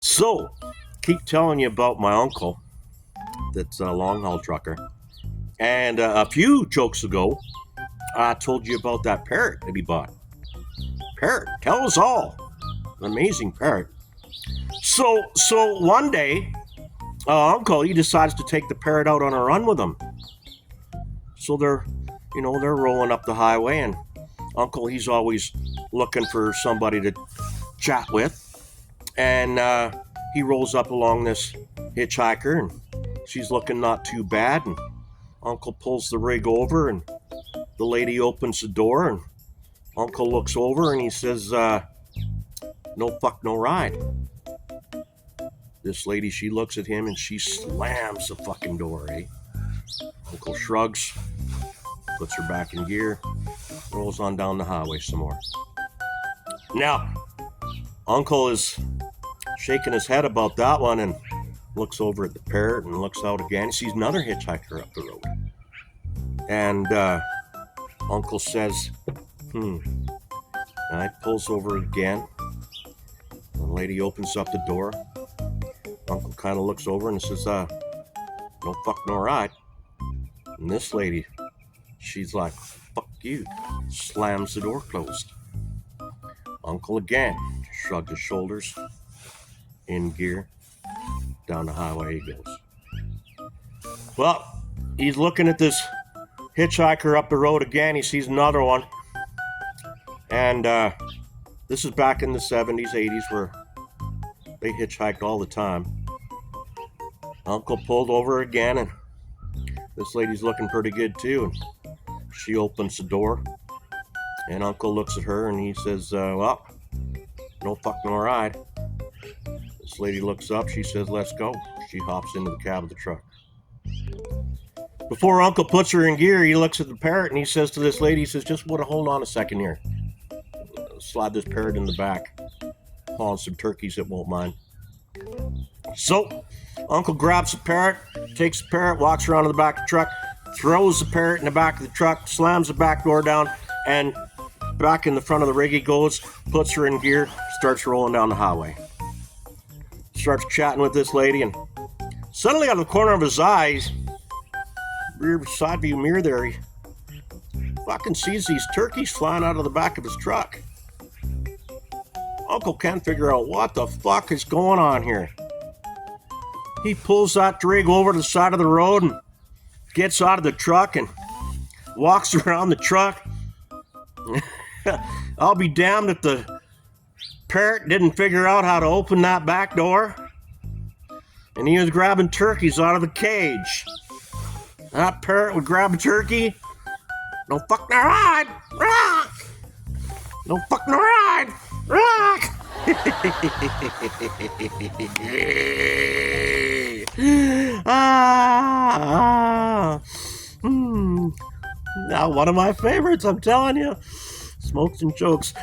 So, keep telling you about my uncle that's a long haul trucker. And a few jokes ago, I told you about that parrot that he bought. Parrot, tell us all. An amazing parrot. So one day, Uncle he decides to take the parrot out on a run with him. So they're rolling up the highway, and Uncle he's always looking for somebody to chat with, and he rolls up along this hitchhiker, and she's looking not too bad, and Uncle pulls the rig over, and the lady opens the door, and Uncle looks over, and he says, "No fuck, no ride." This lady, she looks at him, and she slams the fucking door, eh? Uncle shrugs, puts her back in gear, rolls on down the highway some more. Now, Uncle is shaking his head about that one and looks over at the parrot and looks out again. He sees another hitchhiker up the road. And Uncle says, And he pulls over again. The lady opens up the door. Uncle kind of looks over and says, "No fuck, no ride." And this lady, she's like, "Fuck you." Slams the door closed. Uncle again shrugged his shoulders, in gear, down the highway he goes. Well, he's looking at this hitchhiker up the road again. He sees another one. And this is back in the 70s, 80s, where they hitchhiked all the time. Uncle pulled over again, and this lady's looking pretty good too. And she opens the door, and Uncle looks at her, and he says, "Well, no fuck, no ride." This lady looks up. She says, "Let's go." She hops into the cab of the truck. Before Uncle puts her in gear, he looks at the parrot, and he says to this lady, he says, "Just hold on a second here. Slide this parrot in the back. Hauling some turkeys that won't mind." So, Uncle grabs the parrot, takes the parrot, walks around to the back of the truck, throws the parrot in the back of the truck, slams the back door down, and back in the front of the rig he goes, puts her in gear, starts rolling down the highway. Starts chatting with this lady, and suddenly out of the corner of his eyes, rear side view mirror there, he fucking sees these turkeys flying out of the back of his truck. Uncle can't figure out what the fuck is going on here. He pulls that rig over to the side of the road and gets out of the truck and walks around the truck. I'll be damned if the parrot didn't figure out how to open that back door. And he was grabbing turkeys out of the cage. That parrot would grab a turkey. "No fuck, no ride! Rock! No fuck, no ride! Rock!" Now, one of my favorites, I'm telling you. Smokes and jokes.